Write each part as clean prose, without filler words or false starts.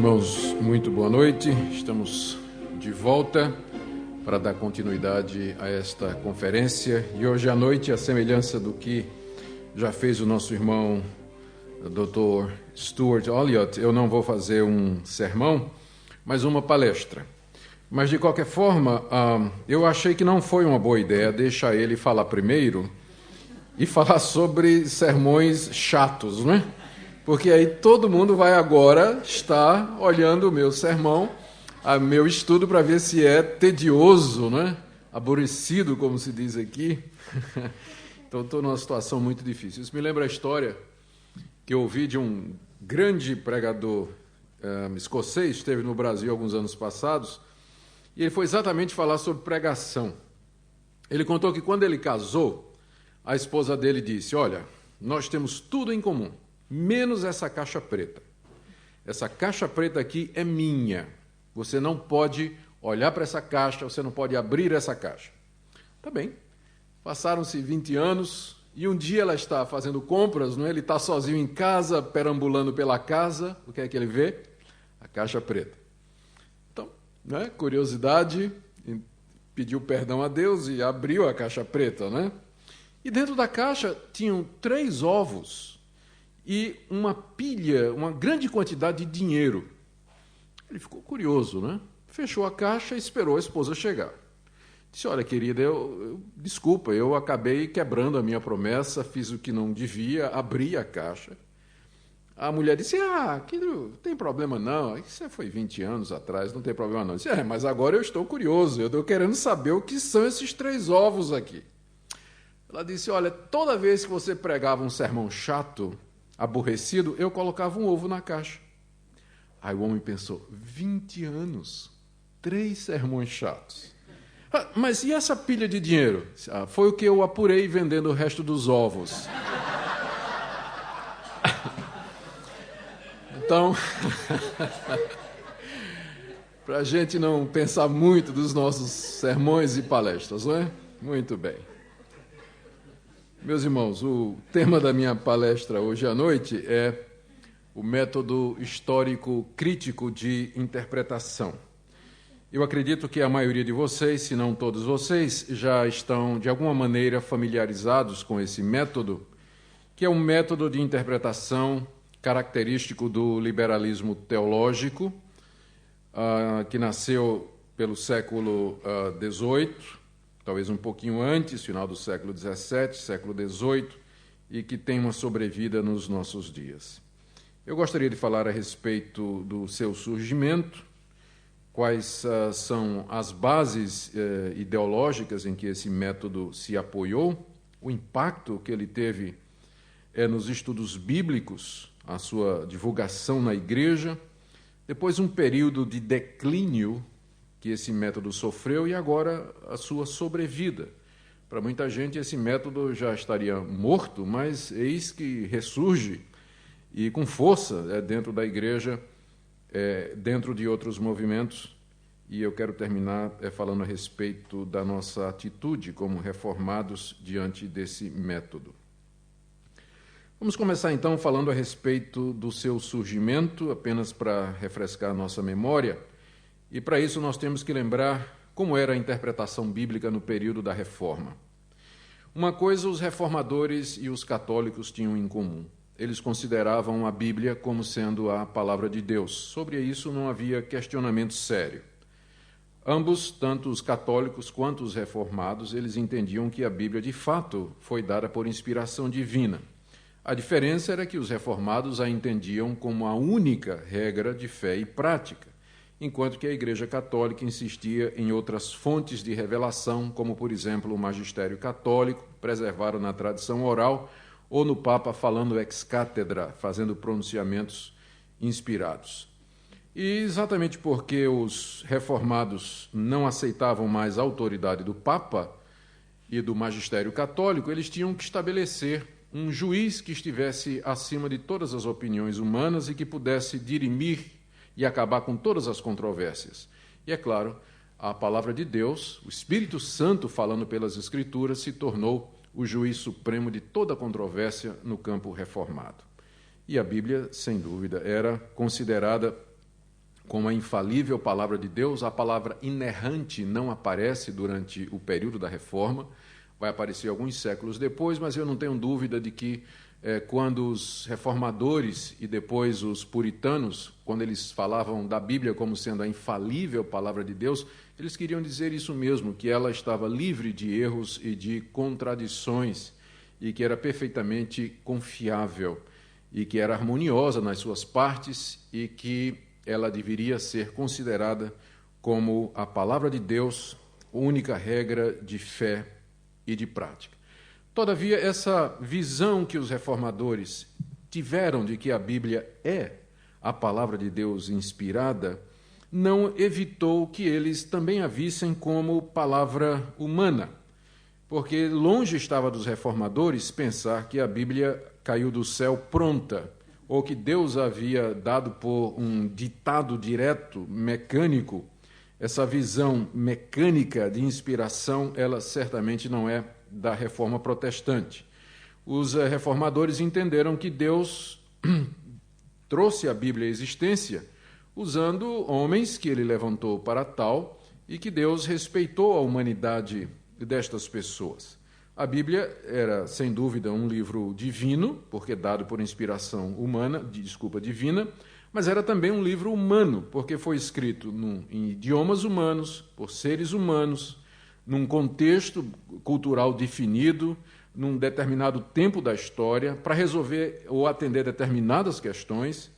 Irmãos, muito boa noite. Estamos de volta para dar continuidade a esta conferência. E hoje à noite, à semelhança do que já fez o nosso irmão Dr. Stuart Olyott, eu não vou fazer um sermão, mas uma palestra. Mas, de qualquer forma, eu achei que não foi uma boa ideia deixar ele falar primeiro e falar sobre sermões chatos, não é? Porque aí todo mundo vai agora estar olhando o meu sermão, meu estudo, para ver se é tedioso, né? Aborrecido, como se diz aqui. Então, estou numa situação muito difícil. Isso me lembra a história que eu ouvi de um grande pregador escocês, esteve no Brasil alguns anos passados, e ele foi exatamente falar sobre pregação. Ele contou que quando ele casou, a esposa dele disse: olha, nós temos tudo em comum, menos essa caixa preta. Essa caixa preta aqui é minha. Você não pode olhar para essa caixa, você não pode abrir essa caixa. Tá bem. Passaram-se 20 anos e um dia ela está fazendo compras, não é? Ele está sozinho em casa, perambulando pela casa. O que é que ele vê? A caixa preta. Então, né? Curiosidade, pediu perdão a Deus e abriu a caixa preta, né? E dentro da caixa tinham 3 ovos e uma pilha, uma grande quantidade de dinheiro. Ele ficou curioso, né? Fechou a caixa e esperou a esposa chegar. Disse: olha, querida, desculpa, eu acabei quebrando a minha promessa, fiz o que não devia, abri a caixa. A mulher disse: que não tem problema não, isso foi 20 anos atrás, não tem problema não. Disse: mas agora eu estou curioso, eu estou querendo saber o que são esses 3 ovos aqui. Ela disse: olha, toda vez que você pregava um sermão chato, aborrecido, eu colocava um ovo na caixa. Aí o homem pensou: 20 anos, 3 sermões chatos. Mas e essa pilha de dinheiro? Foi o que eu apurei vendendo o resto dos ovos. Então, para a gente não pensar muito dos nossos sermões e palestras, não é? Muito bem. Meus irmãos, o tema da minha palestra hoje à noite é o método histórico crítico de interpretação. Eu acredito que a maioria de vocês, se não todos vocês, já estão de alguma maneira familiarizados com esse método, que é um método de interpretação característico do liberalismo teológico, que nasceu pelo século XVIII, talvez um pouquinho antes, final do século XVII, século XVIII, e que tem uma sobrevida nos nossos dias. Eu gostaria de falar a respeito do seu surgimento, quais são as bases ideológicas em que esse método se apoiou, o impacto que ele teve nos estudos bíblicos, a sua divulgação na igreja, depois um período de declínio que esse método sofreu e agora a sua sobrevida. Para muita gente esse método já estaria morto, mas eis que ressurge e com força dentro da igreja, dentro de outros movimentos, e eu quero terminar falando a respeito da nossa atitude como reformados diante desse método. Vamos começar então falando a respeito do seu surgimento, apenas para refrescar a nossa memória. E para isso nós temos que lembrar como era a interpretação bíblica no período da Reforma. Uma coisa os reformadores e os católicos tinham em comum. Eles consideravam a Bíblia como sendo a palavra de Deus. Sobre isso não havia questionamento sério. Ambos, tanto os católicos quanto os reformados, eles entendiam que a Bíblia de fato foi dada por inspiração divina. A diferença era que os reformados a entendiam como a única regra de fé e prática, enquanto que a Igreja Católica insistia em outras fontes de revelação, como, por exemplo, o magistério católico, preservado na tradição oral, ou no Papa falando ex cátedra, fazendo pronunciamentos inspirados. E exatamente porque os reformados não aceitavam mais a autoridade do Papa e do magistério católico, eles tinham que estabelecer um juiz que estivesse acima de todas as opiniões humanas e que pudesse dirimir e acabar com todas as controvérsias. E, é claro, a palavra de Deus, o Espírito Santo falando pelas Escrituras, se tornou o juiz supremo de toda controvérsia no campo reformado. E a Bíblia, sem dúvida, era considerada como a infalível palavra de Deus. A palavra inerrante não aparece durante o período da Reforma, vai aparecer alguns séculos depois, mas eu não tenho dúvida de que quando os reformadores e depois os puritanos, quando eles falavam da Bíblia como sendo a infalível palavra de Deus, eles queriam dizer isso mesmo, que ela estava livre de erros e de contradições e que era perfeitamente confiável e que era harmoniosa nas suas partes e que ela deveria ser considerada como a palavra de Deus, única regra de fé e de prática. Todavia, essa visão que os reformadores tiveram de que a Bíblia é a palavra de Deus inspirada, não evitou que eles também a vissem como palavra humana, porque longe estava dos reformadores pensar que a Bíblia caiu do céu pronta, ou que Deus havia dado por um ditado direto, mecânico. Essa visão mecânica de inspiração, ela certamente não é da Reforma Protestante. Os reformadores entenderam que Deus trouxe a Bíblia à existência usando homens que ele levantou para tal e que Deus respeitou a humanidade destas pessoas. A Bíblia era, sem dúvida, um livro divino, porque dado por inspiração divina, mas era também um livro humano, porque foi escrito em idiomas humanos, por seres humanos, num contexto cultural definido, num determinado tempo da história, para resolver ou atender determinadas questões.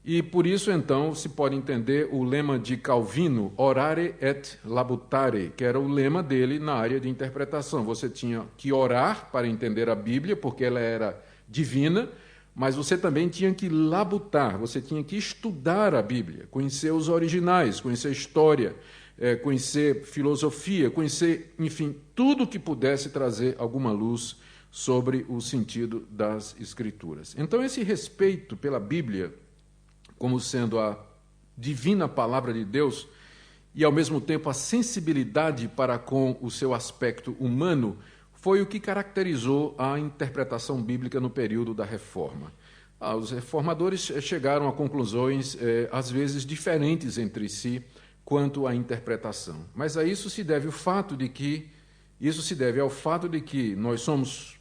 E por isso, então, se pode entender o lema de Calvino, orare et labutare, que era o lema dele na área de interpretação. Você tinha que orar para entender a Bíblia, porque ela era divina, mas você também tinha que labutar, você tinha que estudar a Bíblia, conhecer os originais, conhecer a história, conhecer filosofia, conhecer, enfim, tudo que pudesse trazer alguma luz sobre o sentido das Escrituras. Então, esse respeito pela Bíblia, como sendo a divina palavra de Deus, e ao mesmo tempo a sensibilidade para com o seu aspecto humano, foi o que caracterizou a interpretação bíblica no período da Reforma. Os reformadores chegaram a conclusões, às vezes, diferentes entre si quanto à interpretação. Mas a isso se deve ao fato de que nós somos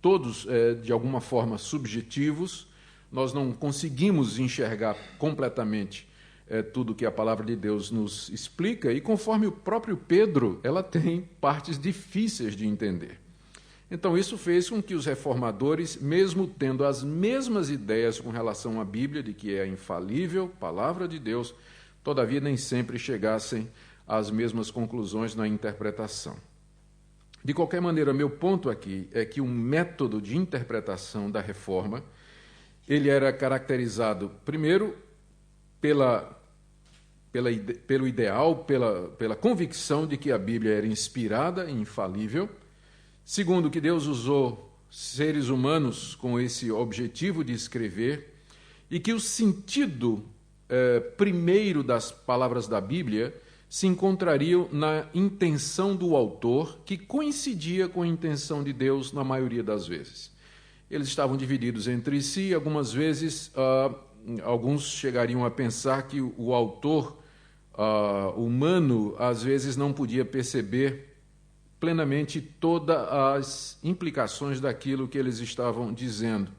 todos, de alguma forma, subjetivos. Nós não conseguimos enxergar completamente tudo que a palavra de Deus nos explica, e conforme o próprio Pedro, ela tem partes difíceis de entender. Então, isso fez com que os reformadores, mesmo tendo as mesmas ideias com relação à Bíblia, de que é a infalível palavra de Deus, todavia nem sempre chegassem às mesmas conclusões na interpretação. De qualquer maneira, meu ponto aqui é que o método de interpretação da Reforma, ele era caracterizado, primeiro, pelo ideal, pela convicção de que a Bíblia era inspirada e infalível. Segundo, que Deus usou seres humanos com esse objetivo de escrever, e que o sentido primeiro das palavras da Bíblia se encontrariam na intenção do autor, que coincidia com a intenção de Deus na maioria das vezes. Eles estavam divididos entre si, algumas vezes alguns chegariam a pensar que o autor humano às vezes não podia perceber plenamente todas as implicações daquilo que eles estavam dizendo.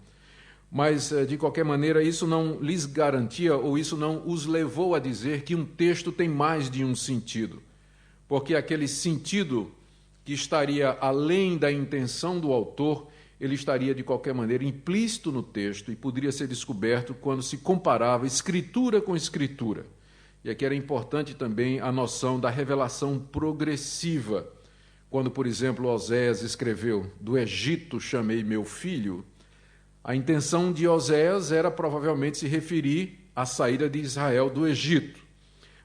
Mas, de qualquer maneira, isso não lhes garantia, ou isso não os levou a dizer que um texto tem mais de um sentido, porque aquele sentido que estaria além da intenção do autor, ele estaria, de qualquer maneira, implícito no texto e poderia ser descoberto quando se comparava Escritura com Escritura. E aqui era importante também a noção da revelação progressiva. Quando, por exemplo, Oséias escreveu, do Egito chamei meu filho, a intenção de Oséias era provavelmente se referir à saída de Israel do Egito.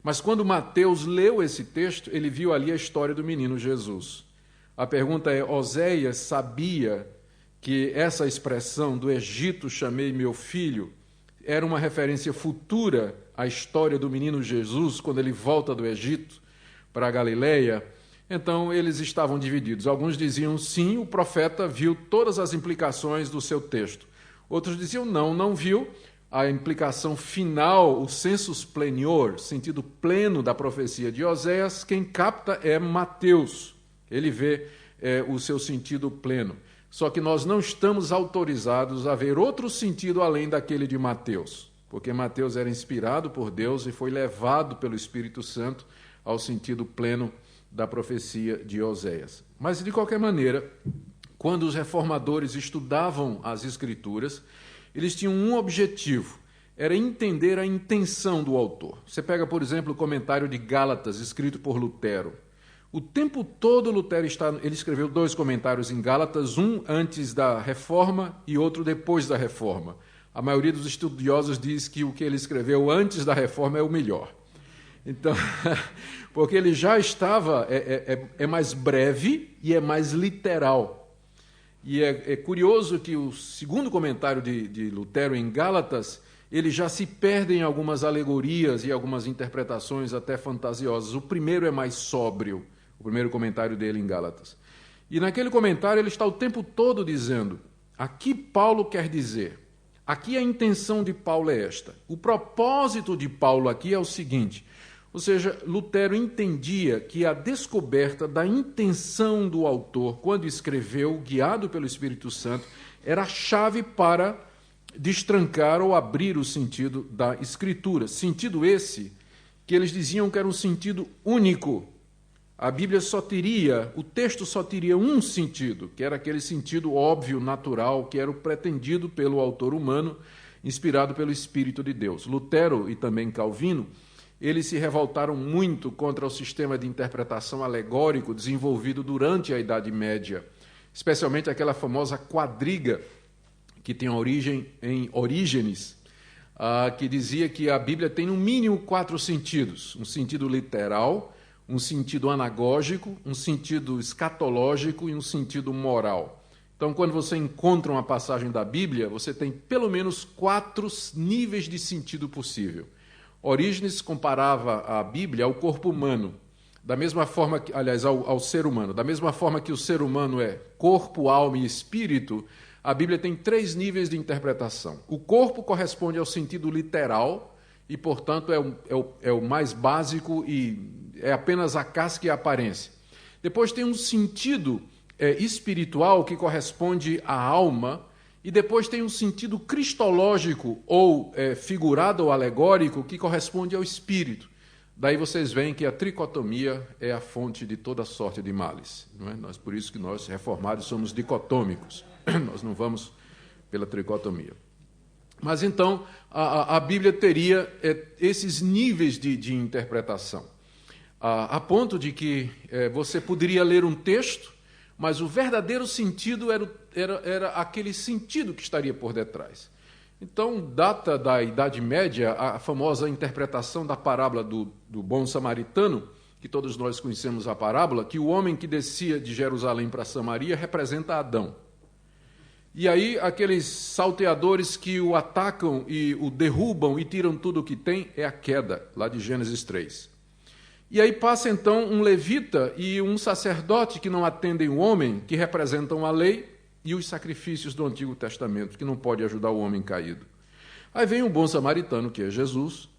Mas quando Mateus leu esse texto, ele viu ali a história do menino Jesus. A pergunta é, Oséias sabia que essa expressão do Egito chamei meu filho era uma referência futura à história do menino Jesus, quando ele volta do Egito para a Galileia? Então, eles estavam divididos. Alguns diziam, sim, o profeta viu todas as implicações do seu texto. Outros diziam, não viu, a implicação final, o sensus plenior, sentido pleno da profecia de Oséias, quem capta é Mateus. Ele vê o seu sentido pleno. Só que nós não estamos autorizados a ver outro sentido além daquele de Mateus, porque Mateus era inspirado por Deus e foi levado pelo Espírito Santo ao sentido pleno da profecia de Oséias. Mas, de qualquer maneira, quando os reformadores estudavam as Escrituras, eles tinham um objetivo, era entender a intenção do autor. Você pega, por exemplo, o comentário de Gálatas, escrito por Lutero. O tempo todo Lutero ele escreveu 2 comentários em Gálatas, um antes da Reforma e outro depois da Reforma. A maioria dos estudiosos diz que o que ele escreveu antes da Reforma é o melhor. Então, porque ele já estava, é mais breve e é mais literal. E é curioso que o segundo comentário de Lutero em Gálatas, ele já se perde em algumas alegorias e algumas interpretações até fantasiosas. O primeiro é mais sóbrio, o primeiro comentário dele em Gálatas. E naquele comentário ele está o tempo todo dizendo, aqui Paulo quer dizer, aqui a intenção de Paulo é esta. O propósito de Paulo aqui é o seguinte, ou seja, Lutero entendia que a descoberta da intenção do autor, quando escreveu, guiado pelo Espírito Santo, era a chave para destrancar ou abrir o sentido da Escritura. Sentido esse que eles diziam que era um sentido único. A Bíblia o texto só teria um sentido, que era aquele sentido óbvio, natural, que era o pretendido pelo autor humano, inspirado pelo Espírito de Deus. Lutero e também Calvino, eles se revoltaram muito contra o sistema de interpretação alegórico desenvolvido durante a Idade Média, especialmente aquela famosa quadriga que tem origem em Orígenes, que dizia que a Bíblia tem no mínimo 4 sentidos, um sentido literal, um sentido anagógico, um sentido escatológico e um sentido moral. Então, quando você encontra uma passagem da Bíblia, você tem pelo menos 4 níveis de sentido possível. Orígenes comparava a Bíblia ao corpo humano, da mesma forma que, aliás, ao ser humano. Da mesma forma que o ser humano é corpo, alma e espírito, a Bíblia tem 3 níveis de interpretação. O corpo corresponde ao sentido literal e, portanto, é o mais básico e é apenas a casca e a aparência. Depois tem um sentido espiritual que corresponde à alma, e depois tem um sentido cristológico, ou figurado ou alegórico, que corresponde ao espírito. Daí vocês veem que a tricotomia é a fonte de toda sorte de males. Não é? Por isso que nós, reformados, somos dicotômicos. Nós não vamos pela tricotomia. Mas então, a Bíblia teria esses níveis de interpretação, a ponto de que você poderia ler um texto, mas o verdadeiro sentido era aquele sentido que estaria por detrás. Então, data da Idade Média a famosa interpretação da parábola do bom samaritano, que todos nós conhecemos a parábola, que o homem que descia de Jerusalém para Samaria representa Adão. E aí, aqueles salteadores que o atacam e o derrubam e tiram tudo o que tem, é a queda, lá de Gênesis 3. E aí passa então um levita e um sacerdote que não atendem o homem, que representam a lei e os sacrifícios do Antigo Testamento, que não pode ajudar o homem caído. Aí vem um bom samaritano, que é Jesus,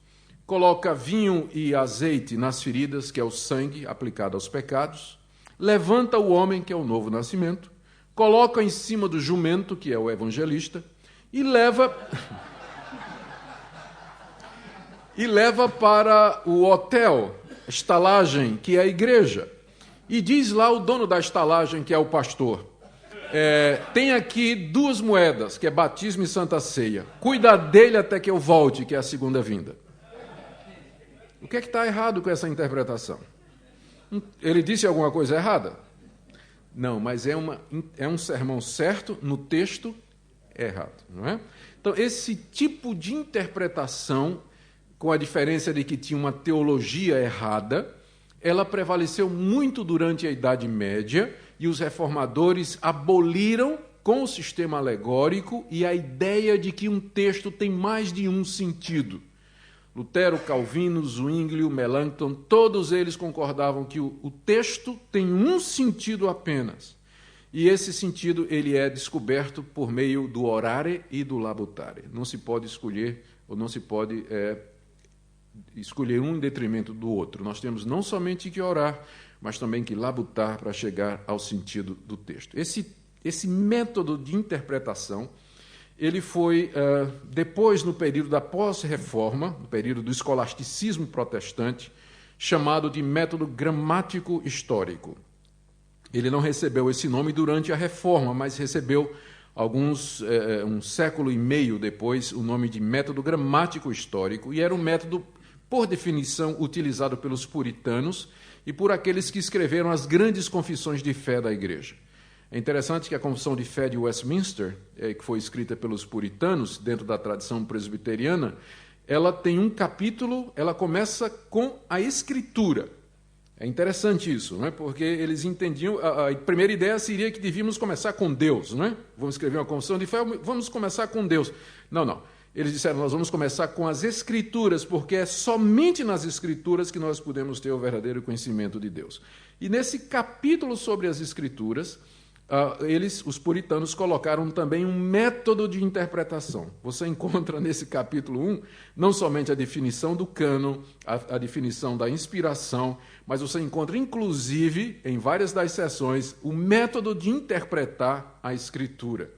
coloca vinho e azeite nas feridas, que é o sangue aplicado aos pecados, levanta o homem, que é o novo nascimento, coloca em cima do jumento, que é o evangelista, e leva para o hotel, estalagem, que é a igreja. E diz lá o dono da estalagem, que é o pastor, tem aqui 2 moedas, que é batismo e santa ceia. Cuida dele até que eu volte, que é a segunda vinda. O que é que está errado com essa interpretação? Ele disse alguma coisa errada? Não, mas é um sermão certo, no texto errado, não é? Então, esse tipo de interpretação, com a diferença de que tinha uma teologia errada, ela prevaleceu muito durante a Idade Média e os reformadores aboliram com o sistema alegórico e a ideia de que um texto tem mais de um sentido. Lutero, Calvino, Zwinglio, Melanchthon, todos eles concordavam que o texto tem um sentido apenas E esse sentido ele é descoberto por meio do orare e do labutare. Não se pode escolher, ou não se pode escolher um em detrimento do outro. Nós temos não somente que orar, mas também que labutar para chegar ao sentido do texto. Esse método de interpretação, ele foi, depois, no período da pós-reforma, no período do escolasticismo protestante, chamado de método gramático histórico. Ele não recebeu esse nome durante a Reforma, mas recebeu um século e meio depois o nome de método gramático histórico, e era um método, por definição, utilizado pelos puritanos e por aqueles que escreveram as grandes confissões de fé da Igreja. É interessante que a Confissão de Fé de Westminster, que foi escrita pelos puritanos, dentro da tradição presbiteriana, ela tem um capítulo, ela começa com a Escritura. É interessante isso, não é? Porque eles entendiam, a primeira ideia seria que devíamos começar com Deus, não é? Vamos escrever uma confissão de fé, vamos começar com Deus. Não. Eles disseram, nós vamos começar com as Escrituras, porque é somente nas Escrituras que nós podemos ter o verdadeiro conhecimento de Deus. E nesse capítulo sobre as Escrituras, os puritanos colocaram também um método de interpretação. Você encontra nesse capítulo 1 não somente a definição do cânon, a definição da inspiração, mas você encontra, inclusive, em várias das seções, o método de interpretar a Escritura.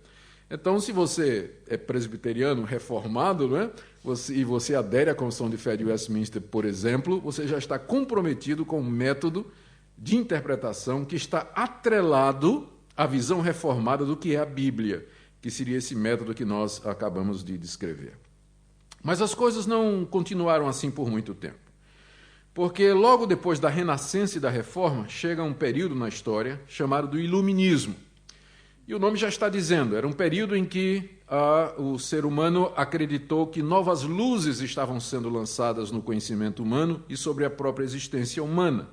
Então, se você é presbiteriano reformado, não é? E você adere à Confissão de Fé de Westminster, por exemplo, você já está comprometido com um método de interpretação que está atrelado a visão reformada do que é a Bíblia, que seria esse método que nós acabamos de descrever. Mas as coisas não continuaram assim por muito tempo, porque logo depois da Renascença e da Reforma, chega um período na história chamado do Iluminismo. E o nome já está dizendo, era um período em que o ser humano acreditou que novas luzes estavam sendo lançadas no conhecimento humano e sobre a própria existência humana.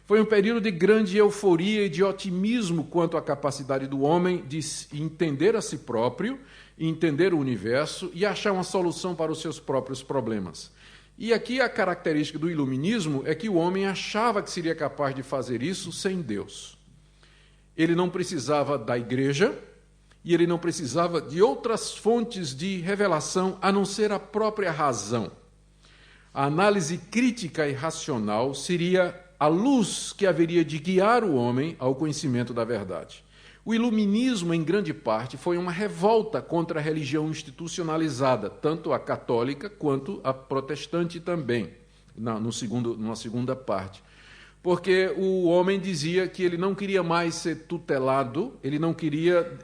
Foi um período de grande euforia e de otimismo quanto à capacidade do homem de entender a si próprio, entender o universo e achar uma solução para os seus próprios problemas. E aqui a característica do iluminismo é que o homem achava que seria capaz de fazer isso sem Deus. Ele não precisava da igreja e ele não precisava de outras fontes de revelação a não ser a própria razão. A análise crítica e racional seria a luz que haveria de guiar o homem ao conhecimento da verdade. O iluminismo, em grande parte, foi uma revolta contra a religião institucionalizada, tanto a católica quanto a protestante também, numa segunda parte. Porque o homem dizia que ele não queria mais ser tutelado, ele não queria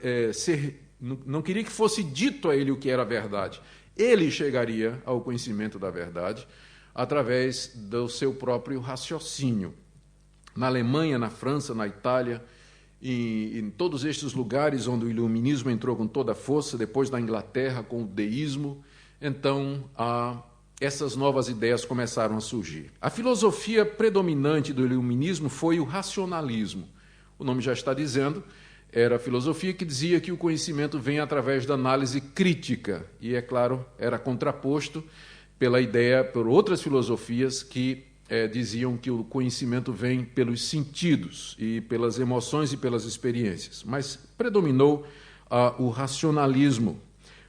não queria que fosse dito a ele o que era a verdade. Ele chegaria ao conhecimento da verdade através do seu próprio raciocínio. Na Alemanha, na França, na Itália, e em todos estes lugares onde o iluminismo entrou com toda a força, depois da Inglaterra com o deísmo, então essas novas ideias começaram a surgir. A filosofia predominante do iluminismo foi o racionalismo. O nome já está dizendo, era a filosofia que dizia que o conhecimento vem através da análise crítica, e, é claro, era contraposto por outras filosofias que diziam que o conhecimento vem pelos sentidos e pelas emoções e pelas experiências. Mas predominou o racionalismo.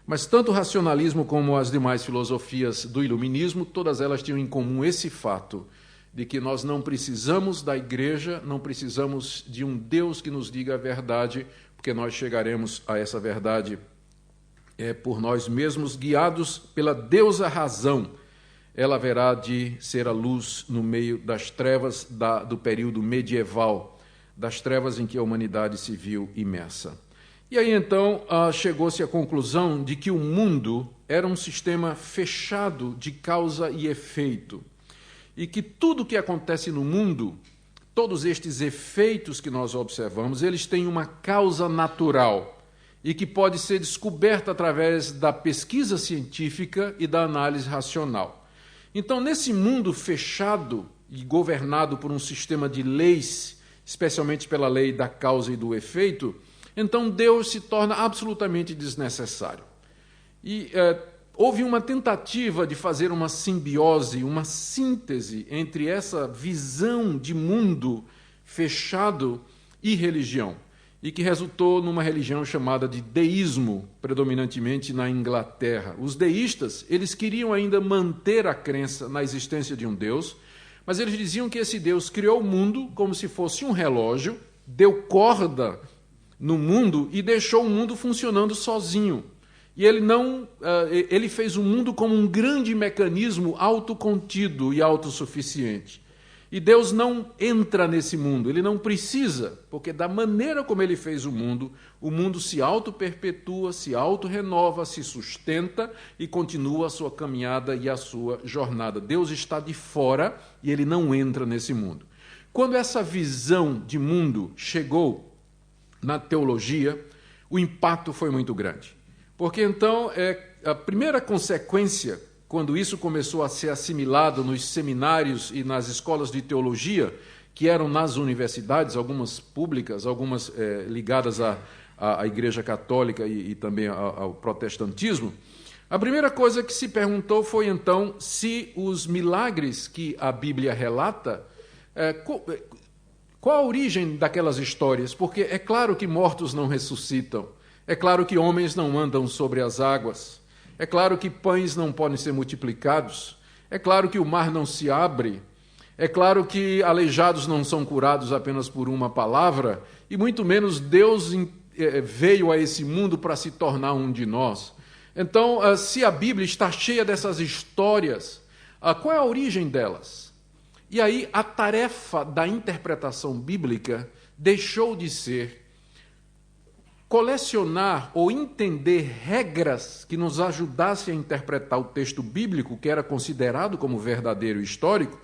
Mas tanto o racionalismo como as demais filosofias do iluminismo, todas elas tinham em comum esse fato de que nós não precisamos da igreja, não precisamos de um Deus que nos diga a verdade, porque nós chegaremos a essa verdade por nós mesmos, guiados pela deusa razão. Ela haverá de ser a luz no meio das trevas do período medieval, das trevas em que a humanidade se viu imersa. E aí, então, chegou-se à conclusão de que o mundo era um sistema fechado de causa e efeito, e que tudo o que acontece no mundo, todos estes efeitos que nós observamos, eles têm uma causa natural, e que pode ser descoberta através da pesquisa científica e da análise racional. Então, nesse mundo fechado e governado por um sistema de leis, especialmente pela lei da causa e do efeito, então Deus se torna absolutamente desnecessário. E houve uma tentativa de fazer uma simbiose, uma síntese entre essa visão de mundo fechado e religião. e que resultou numa religião chamada de deísmo, predominantemente na Inglaterra. Os deístas, eles queriam ainda manter a crença na existência de um Deus, mas eles diziam que esse Deus criou o mundo como se fosse um relógio, deu corda no mundo e deixou o mundo funcionando sozinho. E ele fez o mundo como um grande mecanismo autocontido e autossuficiente. E Deus não entra nesse mundo, ele não precisa, porque da maneira como ele fez o mundo se auto-perpetua, se auto-renova, se sustenta e continua a sua caminhada e a sua jornada. Deus está de fora e ele não entra nesse mundo. Quando essa visão de mundo chegou na teologia, o impacto foi muito grande. Porque então, a primeira consequência, quando isso começou a ser assimilado nos seminários e nas escolas de teologia, que eram nas universidades, algumas públicas, algumas ligadas à Igreja Católica e também ao protestantismo, a primeira coisa que se perguntou foi, então, se os milagres que a Bíblia relata, qual a origem daquelas histórias? Porque é claro que mortos não ressuscitam, é claro que homens não andam sobre as águas, é claro que pães não podem ser multiplicados, é claro que o mar não se abre, é claro que aleijados não são curados apenas por uma palavra, e muito menos Deus veio a esse mundo para se tornar um de nós. Então, se a Bíblia está cheia dessas histórias, qual é a origem delas? E aí a tarefa da interpretação bíblica deixou de ser colecionar ou entender regras que nos ajudassem a interpretar o texto bíblico, que era considerado como verdadeiro e histórico,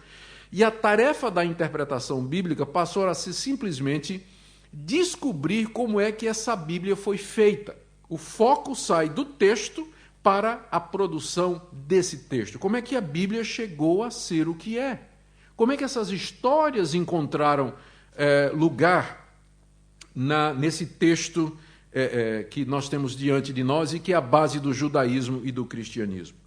e a tarefa da interpretação bíblica passou a ser simplesmente descobrir como é que essa Bíblia foi feita. O foco sai do texto para a produção desse texto. Como é que a Bíblia chegou a ser o que é? Como é que essas histórias encontraram lugar nesse texto que nós temos diante de nós e que é a base do judaísmo e do cristianismo?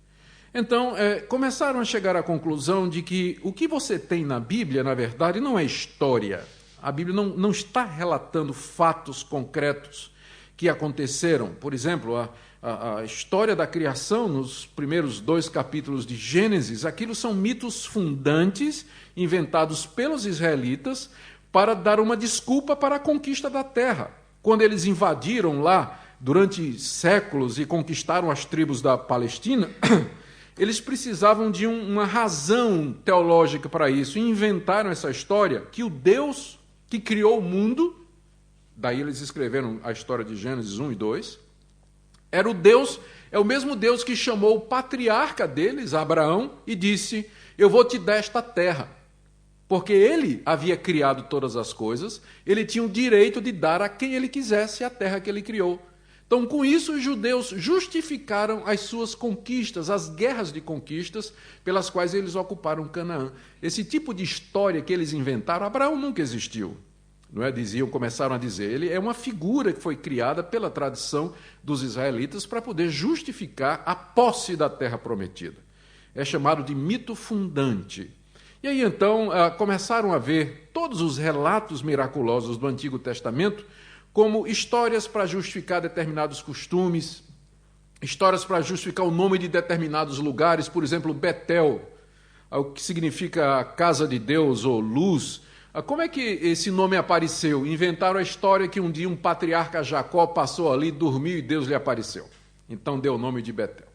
Então, começaram a chegar à conclusão de que o que você tem na Bíblia, na verdade, não é história. A Bíblia não está relatando fatos concretos que aconteceram. Por exemplo, a história da criação, nos primeiros 2 capítulos de Gênesis, aquilo são mitos fundantes inventados pelos israelitas para dar uma desculpa para a conquista da terra. Quando eles invadiram lá durante séculos e conquistaram as tribos da Palestina, eles precisavam de uma razão teológica para isso, e inventaram essa história que o Deus que criou o mundo, daí eles escreveram a história de Gênesis 1 e 2, é o mesmo Deus que chamou o patriarca deles, Abraão, e disse: eu vou te dar esta terra. Porque ele havia criado todas as coisas, ele tinha o direito de dar a quem ele quisesse a terra que ele criou. Então, com isso, os judeus justificaram as suas conquistas, as guerras de conquistas pelas quais eles ocuparam Canaã. Esse tipo de história que eles inventaram, Abraão nunca existiu. Não é? Começaram a dizer, ele é uma figura que foi criada pela tradição dos israelitas para poder justificar a posse da terra prometida. É chamado de mito fundante. E aí, então, começaram a ver todos os relatos miraculosos do Antigo Testamento como histórias para justificar determinados costumes, histórias para justificar o nome de determinados lugares, por exemplo, Betel, o que significa casa de Deus ou luz. Como é que esse nome apareceu? Inventaram a história que um dia um patriarca Jacó passou ali, dormiu e Deus lhe apareceu. Então deu o nome de Betel.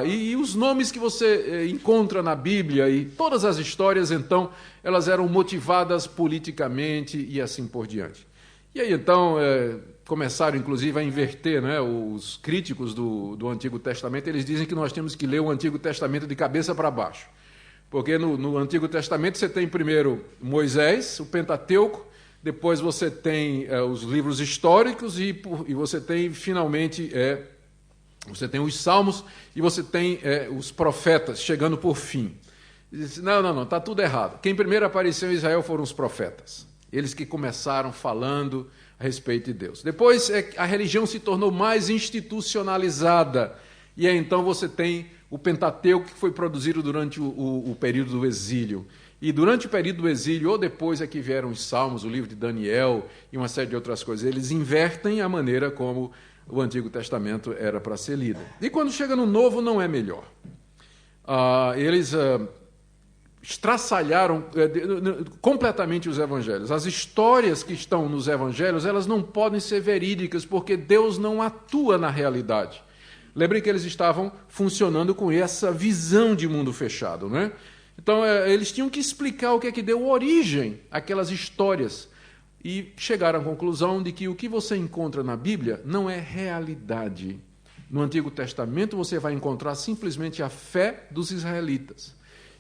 E os nomes que você encontra na Bíblia e todas as histórias, então, elas eram motivadas politicamente e assim por diante. E aí, então, começaram, inclusive, a inverter, né? Os críticos do Antigo Testamento, eles dizem que nós temos que ler o Antigo Testamento de cabeça para baixo. Porque no Antigo Testamento você tem primeiro Moisés, o Pentateuco, depois você tem os livros históricos e você tem, finalmente... Você tem os salmos e você tem os profetas chegando por fim. Não, está tudo errado. Quem primeiro apareceu em Israel foram os profetas. Eles que começaram falando a respeito de Deus. Depois a religião se tornou mais institucionalizada. E aí então você tem o Pentateuco, que foi produzido durante o período do exílio. E durante o período do exílio, ou depois é que vieram os Salmos, o livro de Daniel e uma série de outras coisas, eles invertem a maneira como o Antigo Testamento era para ser lido. E quando chega no Novo, não é melhor. Eles estraçalharam completamente os evangelhos. As histórias que estão nos evangelhos, elas não podem ser verídicas, porque Deus não atua na realidade. Lembrem que eles estavam funcionando com essa visão de mundo fechado, não é? Então, eles tinham que explicar o que é que deu origem àquelas histórias e chegaram à conclusão de que o que você encontra na Bíblia não é realidade. No Antigo Testamento, você vai encontrar simplesmente a fé dos israelitas.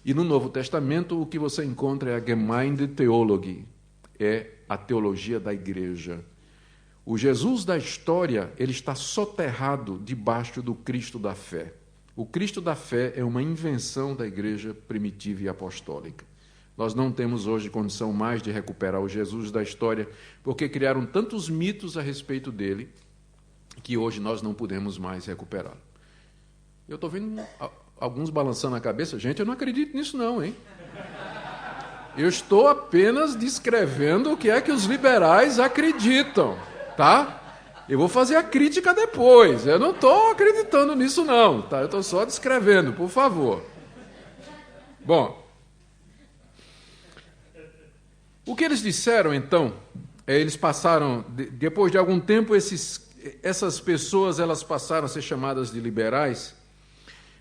E no Novo Testamento, o que você encontra é a Gemeindetheologie, é a teologia da igreja. O Jesus da história, ele está soterrado debaixo do Cristo da fé. O Cristo da fé é uma invenção da igreja primitiva e apostólica. Nós não temos hoje condição mais de recuperar o Jesus da história, porque criaram tantos mitos a respeito dele, que hoje nós não podemos mais recuperá-lo. Eu estou vendo alguns balançando a cabeça. Gente, eu não acredito nisso não, hein? Eu estou apenas descrevendo o que é que os liberais acreditam, tá? Eu vou fazer a crítica depois. Eu não estou acreditando nisso não, tá? Eu estou só descrevendo, por favor. Bom, o que eles disseram, então, eles passaram, depois de algum tempo, essas pessoas elas passaram a ser chamadas de liberais.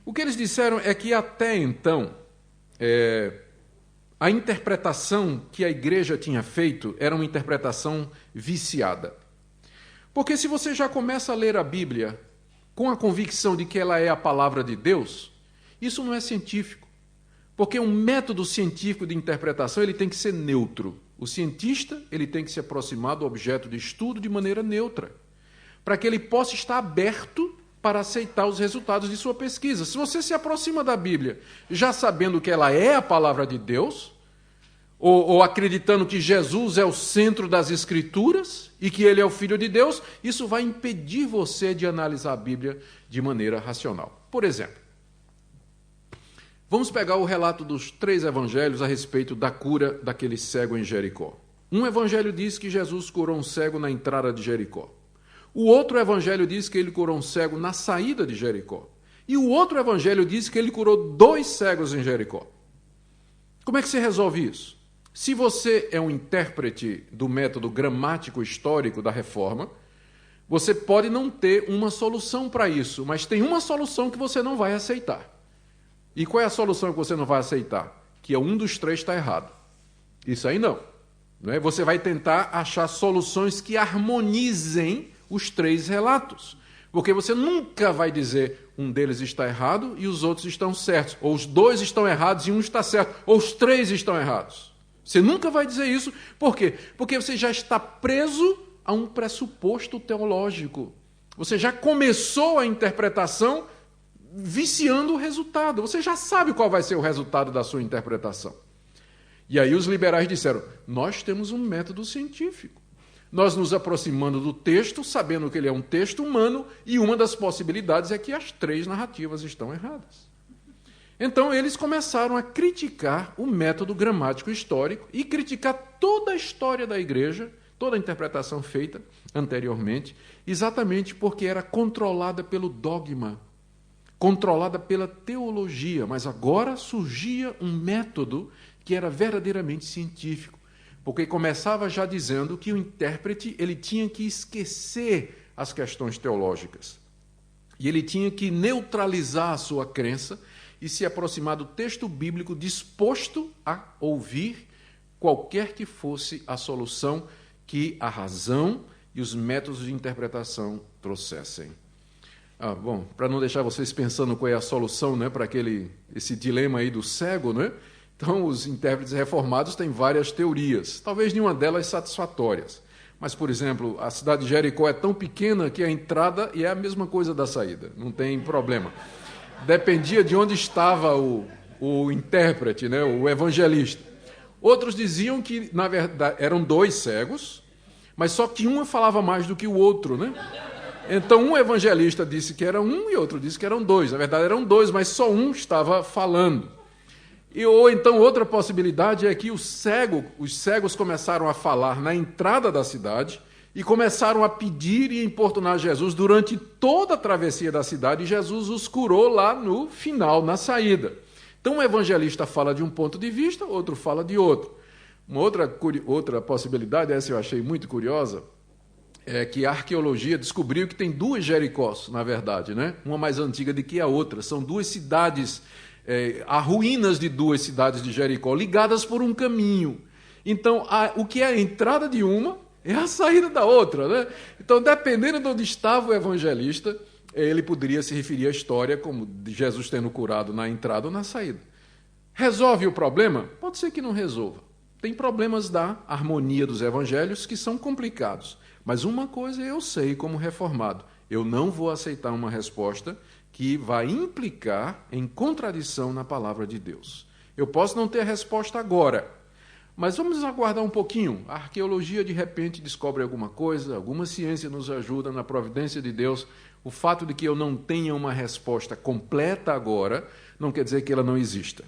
O que eles disseram é que até então a interpretação que a igreja tinha feito era uma interpretação viciada. Porque se você já começa a ler a Bíblia com a convicção de que ela é a palavra de Deus, isso não é científico. Porque um método científico de interpretação ele tem que ser neutro. O cientista ele tem que se aproximar do objeto de estudo de maneira neutra, para que ele possa estar aberto para aceitar os resultados de sua pesquisa. Se você se aproxima da Bíblia já sabendo que ela é a palavra de Deus, ou acreditando que Jesus é o centro das Escrituras e que ele é o Filho de Deus, isso vai impedir você de analisar a Bíblia de maneira racional. Por exemplo, vamos pegar o relato dos 3 evangelhos a respeito da cura daquele cego em Jericó. Um evangelho diz que Jesus curou um cego na entrada de Jericó. O outro evangelho diz que ele curou um cego na saída de Jericó. E o outro evangelho diz que ele curou 2 cegos em Jericó. Como é que se resolve isso? Se você é um intérprete do método gramático histórico da Reforma, você pode não ter uma solução para isso, mas tem uma solução que você não vai aceitar. E qual é a solução que você não vai aceitar? Que um dos 3 está errado. Isso aí não. Você vai tentar achar soluções que harmonizem os 3 relatos. Porque você nunca vai dizer um deles está errado e os outros estão certos. Ou os 2 estão errados e um está certo. Ou os 3 estão errados. Você nunca vai dizer isso. Por quê? Porque você já está preso a um pressuposto teológico. Você já começou a interpretação viciando o resultado. Você já sabe qual vai ser o resultado da sua interpretação. E aí os liberais disseram, nós temos um método científico. Nós nos aproximando do texto, sabendo que ele é um texto humano, e uma das possibilidades é que as 3 narrativas estão erradas. Então eles começaram a criticar o método gramático histórico e criticar toda a história da igreja, toda a interpretação feita anteriormente, exatamente porque era controlada pelo dogma, controlada pela teologia, mas agora surgia um método que era verdadeiramente científico, porque começava já dizendo que o intérprete ele tinha que esquecer as questões teológicas, e ele tinha que neutralizar a sua crença e se aproximar do texto bíblico disposto a ouvir qualquer que fosse a solução que a razão e os métodos de interpretação trouxessem. Bom, para não deixar vocês pensando qual é a solução, né, para esse dilema aí do cego, né? Então, os intérpretes reformados têm várias teorias, talvez nenhuma delas satisfatórias. Mas, por exemplo, a cidade de Jericó é tão pequena que a entrada é a mesma coisa da saída, não tem problema. Dependia de onde estava o intérprete, né, o evangelista. Outros diziam que, na verdade, eram 2 cegos, mas só que um falava mais do que o outro, né? Então, um evangelista disse que era um e outro disse que eram 2. Na verdade, eram 2, mas só um estava falando. Ou então outra possibilidade é que os cegos começaram a falar na entrada da cidade e começaram a pedir e importunar Jesus durante toda a travessia da cidade, e Jesus os curou lá no final, na saída. Então o evangelista fala de um ponto de vista, outro fala de outro. Uma outra possibilidade, essa eu achei muito curiosa, é que a arqueologia descobriu que tem duas Jericós, na verdade, né? Uma mais antiga do que a outra. São duas cidades, há ruínas de duas cidades de Jericó, ligadas por um caminho. Então, o que é a entrada de uma é a saída da outra, né? Então, dependendo de onde estava o evangelista, ele poderia se referir à história como de Jesus tendo curado na entrada ou na saída. Resolve o problema? Pode ser que não resolva. Tem problemas da harmonia dos evangelhos que são complicados. Mas uma coisa eu sei como reformado: eu não vou aceitar uma resposta que vai implicar em contradição na palavra de Deus. Eu posso não ter a resposta agora, mas vamos aguardar um pouquinho. A arqueologia, de repente, descobre alguma coisa, alguma ciência nos ajuda na providência de Deus. O fato de que eu não tenha uma resposta completa agora não quer dizer que ela não exista.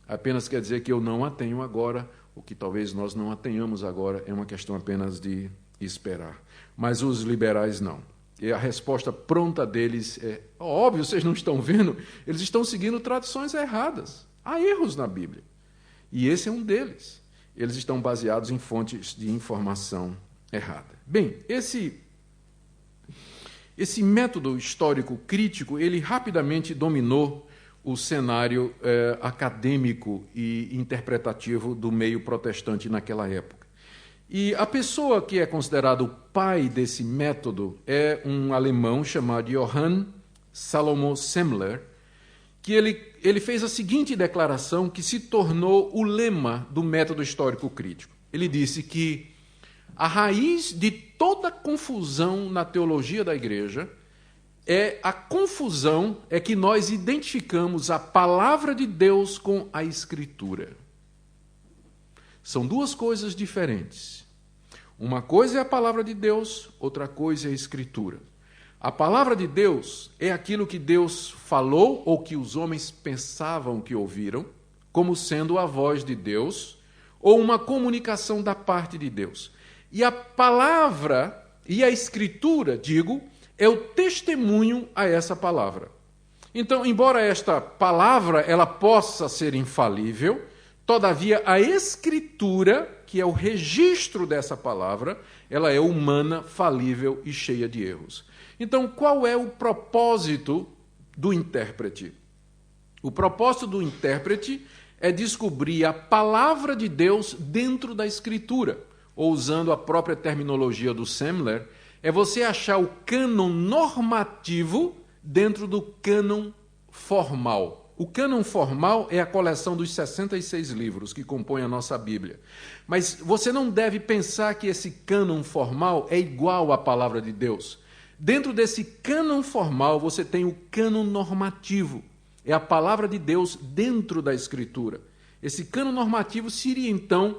Apenas quer dizer que eu não a tenho agora. O que talvez nós não a tenhamos agora é uma questão apenas de esperar. Mas os liberais não. E a resposta pronta deles é óbvio, vocês não estão vendo? Eles estão seguindo tradições erradas. Há erros na Bíblia. E esse é um deles. Eles estão baseados em fontes de informação errada. Bem, esse método histórico crítico, ele rapidamente dominou o cenário acadêmico e interpretativo do meio protestante naquela época. E a pessoa que é considerado o pai desse método é um alemão chamado Johann Salomo Semmler, que ele fez a seguinte declaração que se tornou o lema do método histórico crítico. Ele disse que a raiz de toda confusão na teologia da igreja é que nós identificamos a palavra de Deus com a Escritura. São duas coisas diferentes. Uma coisa é a palavra de Deus, outra coisa é a Escritura. A palavra de Deus é aquilo que Deus falou ou que os homens pensavam que ouviram, como sendo a voz de Deus, ou uma comunicação da parte de Deus. E a palavra e a Escritura, é o testemunho a essa palavra. Então, embora esta palavra ela possa ser infalível, todavia a Escritura, que é o registro dessa palavra, ela é humana, falível e cheia de erros. Então, qual é o propósito do intérprete? O propósito do intérprete é descobrir a palavra de Deus dentro da Escritura, ou usando a própria terminologia do Semmler, é você achar o cânon normativo dentro do cânon formal. O cânon formal é a coleção dos 66 livros que compõem a nossa Bíblia. Mas você não deve pensar que esse cânon formal é igual à palavra de Deus. Dentro desse cânon formal, você tem o cânon normativo. É a palavra de Deus dentro da Escritura. Esse cânon normativo seria, então,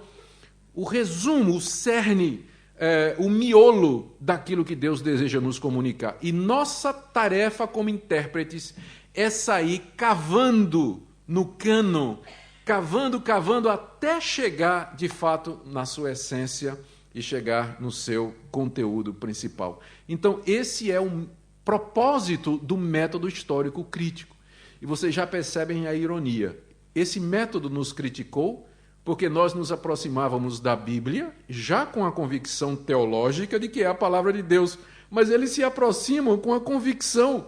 o resumo, o cerne, o miolo daquilo que Deus deseja nos comunicar. E nossa tarefa como intérpretes é sair cavando no cânon, cavando até chegar, de fato, na sua essência e chegar no seu conteúdo principal. Então, esse é o propósito do método histórico crítico. E vocês já percebem a ironia. Esse método nos criticou porque nós nos aproximávamos da Bíblia já com a convicção teológica de que é a palavra de Deus, mas eles se aproximam com a convicção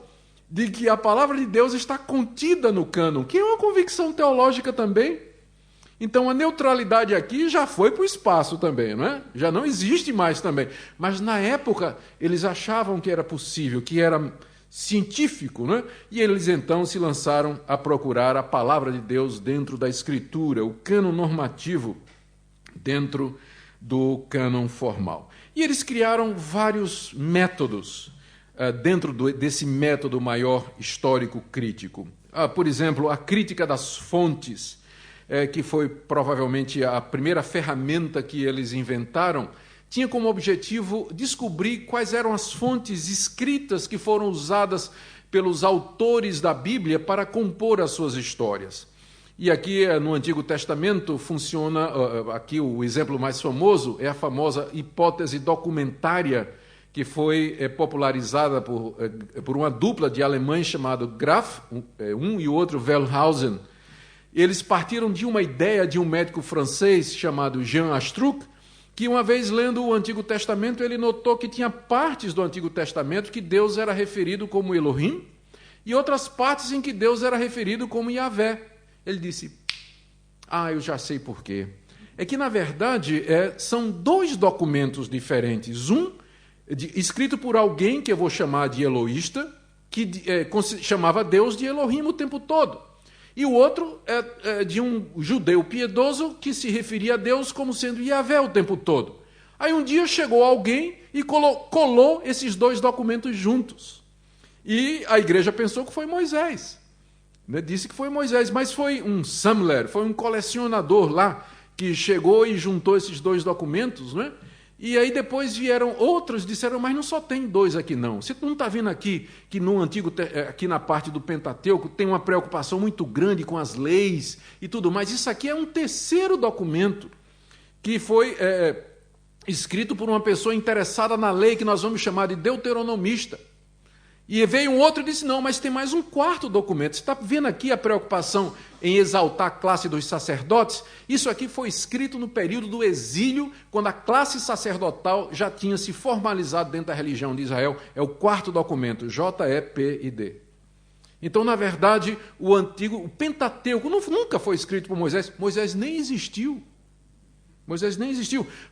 de que a palavra de Deus está contida no cânon, que é uma convicção teológica também. Então a neutralidade aqui já foi para o espaço também, não é? Já não existe mais também. Mas na época eles achavam que era possível, que era científico, não é? E eles então se lançaram a procurar a palavra de Deus dentro da Escritura, o cânon normativo dentro do cânon formal. E eles criaram vários métodos dentro desse método maior histórico crítico. Por exemplo, a crítica das fontes, que foi provavelmente a primeira ferramenta que eles inventaram, tinha como objetivo descobrir quais eram as fontes escritas que foram usadas pelos autores da Bíblia para compor as suas histórias. E aqui no Antigo Testamento funciona, aqui o exemplo mais famoso é a famosa hipótese documentária que foi popularizada por uma dupla de alemães chamado Graf, um e o outro Wellhausen. Eles partiram de uma ideia de um médico francês chamado Jean Astruc, que uma vez lendo o Antigo Testamento, ele notou que tinha partes do Antigo Testamento que Deus era referido como Elohim e outras partes em que Deus era referido como Yahvé. Ele disse, eu já sei por quê. É que, na verdade, são dois documentos diferentes. Um, escrito por alguém que eu vou chamar de eloísta, que chamava Deus de Elohim o tempo todo. E o outro é de um judeu piedoso que se referia a Deus como sendo Yahvé o tempo todo. Aí um dia chegou alguém e colou esses dois documentos juntos. E a igreja pensou que foi Moisés. Disse que foi Moisés, mas foi um Sammler, foi um colecionador lá que chegou e juntou esses dois documentos, né? E aí depois vieram outros, disseram, mas não só tem dois aqui não. Você não está vendo aqui que aqui na parte do Pentateuco tem uma preocupação muito grande com as leis e tudo mais. Isso aqui é um terceiro documento que foi escrito por uma pessoa interessada na lei que nós vamos chamar de deuteronomista. E veio um outro e disse, não, mas tem mais um quarto documento. Você está vendo aqui a preocupação em exaltar a classe dos sacerdotes? Isso aqui foi escrito no período do exílio, quando a classe sacerdotal já tinha se formalizado dentro da religião de Israel. É o quarto documento, JEPID. Então, na verdade, o Pentateuco nunca foi escrito por Moisés. Moisés nem existiu.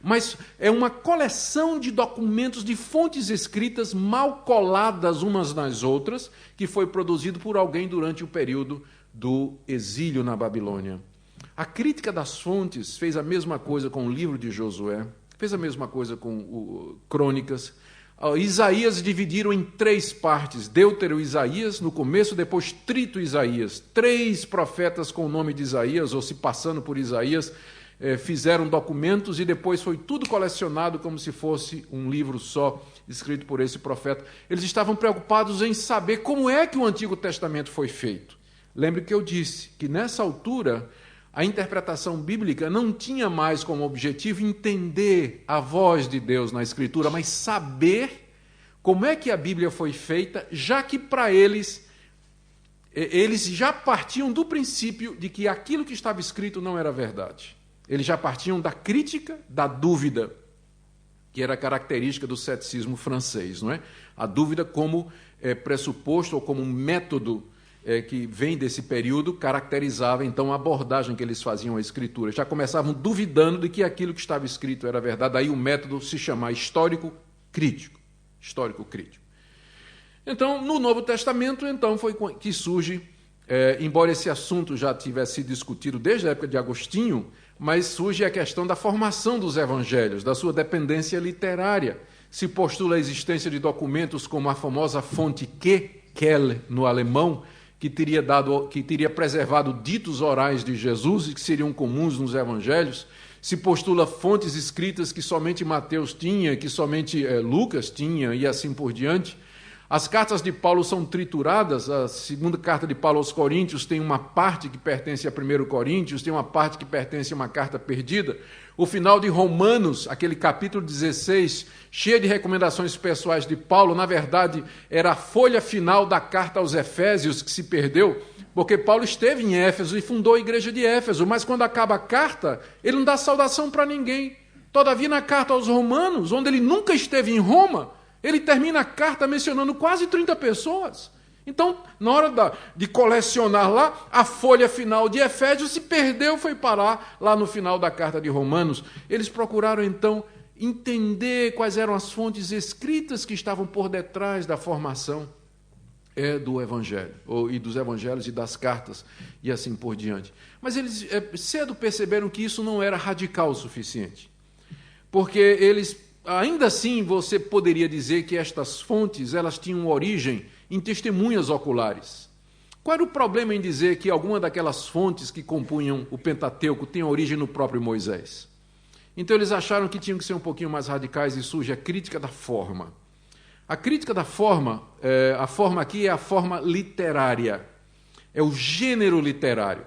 Mas é uma coleção de documentos, de fontes escritas mal coladas umas nas outras, que foi produzido por alguém durante o período do exílio na Babilônia. A crítica das fontes fez a mesma coisa com o livro de Josué, fez a mesma coisa com o Crônicas. Isaías dividiram em três partes, Deutero Isaías, no começo, depois Trito Isaías. 3 profetas com o nome de Isaías, ou se passando por Isaías, fizeram documentos e depois foi tudo colecionado como se fosse um livro só, escrito por esse profeta. Eles estavam preocupados em saber como é que o Antigo Testamento foi feito. Lembre que eu disse que nessa altura a interpretação bíblica não tinha mais como objetivo entender a voz de Deus na Escritura, mas saber como é que a Bíblia foi feita, já que para eles já partiam do princípio de que aquilo que estava escrito não era verdade. Eles já partiam da crítica, da dúvida, que era característica do ceticismo francês, não é? A dúvida como pressuposto ou como método que vem desse período caracterizava, então, a abordagem que eles faziam à Escritura. Já começavam duvidando de que aquilo que estava escrito era verdade, daí o método se chamar histórico-crítico. Histórico-crítico. Então, no Novo Testamento, então, foi que surge, embora esse assunto já tivesse sido discutido desde a época de Agostinho, mas surge a questão da formação dos evangelhos, da sua dependência literária. Se postula a existência de documentos como a famosa fonte Quelle, no alemão, que teria preservado ditos orais de Jesus e que seriam comuns nos evangelhos. Se postula fontes escritas que somente Mateus tinha, que somente Lucas tinha e assim por diante. As cartas de Paulo são trituradas. A segunda carta de Paulo aos Coríntios tem uma parte que pertence a 1 Coríntios, tem uma parte que pertence a uma carta perdida. O final de Romanos, aquele capítulo 16, cheio de recomendações pessoais de Paulo, na verdade, era a folha final da carta aos Efésios que se perdeu, porque Paulo esteve em Éfeso e fundou a igreja de Éfeso, mas quando acaba a carta, ele não dá saudação para ninguém. Todavia, na carta aos Romanos, onde ele nunca esteve em Roma, ele termina a carta mencionando quase 30 pessoas. Então, na hora de colecionar lá, a folha final de Efésios se perdeu, foi parar lá no final da carta de Romanos. Eles procuraram, então, entender quais eram as fontes escritas que estavam por detrás da formação do Evangelho, e dos Evangelhos e das cartas, e assim por diante. Mas eles cedo perceberam que isso não era radical o suficiente, porque eles... Ainda assim, você poderia dizer que estas fontes elas tinham origem em testemunhas oculares. Qual era o problema em dizer que alguma daquelas fontes que compunham o Pentateuco tem origem no próprio Moisés? Então eles acharam que tinham que ser um pouquinho mais radicais e surge a crítica da forma. A crítica da forma, a forma aqui é a forma literária, é o gênero literário.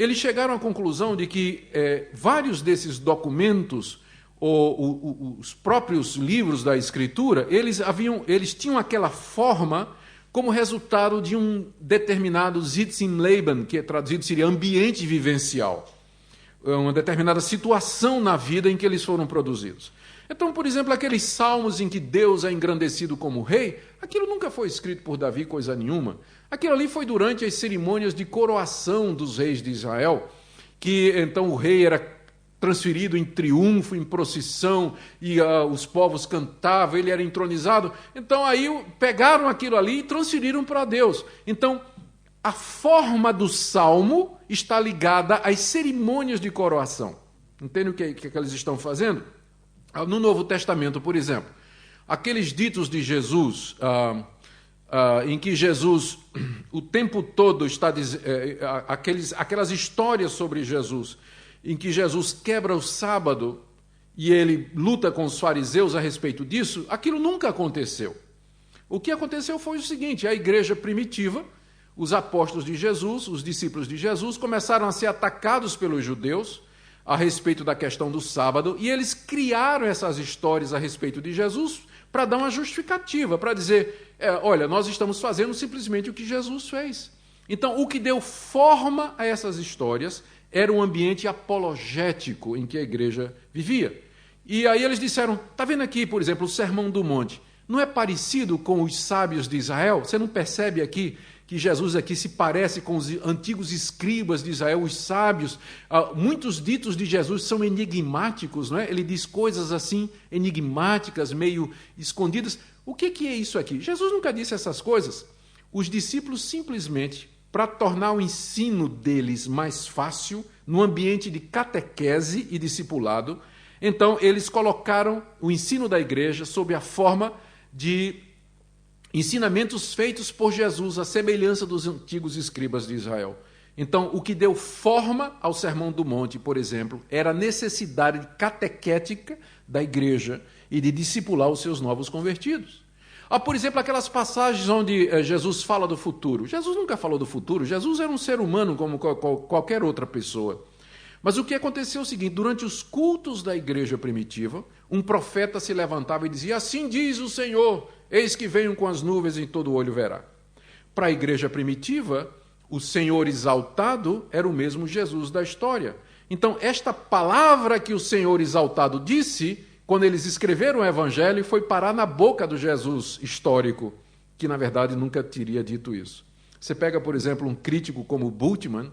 eles chegaram à conclusão de que vários desses documentos, os próprios livros da Escritura, eles tinham aquela forma como resultado de um determinado Sitzleben, que traduzido seria ambiente vivencial, uma determinada situação na vida em que eles foram produzidos. Então, por exemplo, aqueles salmos em que Deus é engrandecido como rei, aquilo nunca foi escrito por Davi, coisa nenhuma. Aquilo ali foi durante as cerimônias de coroação dos reis de Israel, que então o rei era transferido em triunfo, em procissão, e os povos cantavam, ele era entronizado. Então aí pegaram aquilo ali e transferiram para Deus. Então, a forma do salmo está ligada às cerimônias de coroação. Entende o que eles estão fazendo? No Novo Testamento, por exemplo, aqueles ditos de Jesus, em que Jesus o tempo todo está aquelas histórias sobre Jesus, em que Jesus quebra o sábado e ele luta com os fariseus a respeito disso, aquilo nunca aconteceu. O que aconteceu foi o seguinte: a igreja primitiva, os apóstolos de Jesus, os discípulos de Jesus, começaram a ser atacados pelos judeus a respeito da questão do sábado, e eles criaram essas histórias a respeito de Jesus para dar uma justificativa, para dizer, olha, nós estamos fazendo simplesmente o que Jesus fez. Então, o que deu forma a essas histórias era um ambiente apologético em que a igreja vivia. E aí eles disseram, está vendo aqui, por exemplo, o Sermão do Monte, não é parecido com os sábios de Israel? Você não percebe aqui que Jesus aqui se parece com os antigos escribas de Israel, os sábios? Muitos ditos de Jesus são enigmáticos, não é? Ele diz coisas assim, enigmáticas, meio escondidas. O que é isso aqui? Jesus nunca disse essas coisas. Os discípulos simplesmente, para tornar o ensino deles mais fácil, no ambiente de catequese e discipulado, então eles colocaram o ensino da igreja sob a forma de ensinamentos feitos por Jesus, à semelhança dos antigos escribas de Israel. Então, o que deu forma ao Sermão do Monte, por exemplo, era a necessidade catequética da igreja e de discipular os seus novos convertidos. Por exemplo, aquelas passagens onde Jesus fala do futuro. Jesus nunca falou do futuro, Jesus era um ser humano como qualquer outra pessoa. Mas o que aconteceu é o seguinte: durante os cultos da igreja primitiva, um profeta se levantava e dizia, assim diz o Senhor, eis que venho com as nuvens e todo olho verá. Para a igreja primitiva, o Senhor exaltado era o mesmo Jesus da história. Então, esta palavra que o Senhor exaltado disse, quando eles escreveram o Evangelho, foi parar na boca do Jesus histórico, que na verdade nunca teria dito isso. Você pega, por exemplo, um crítico como Bultmann,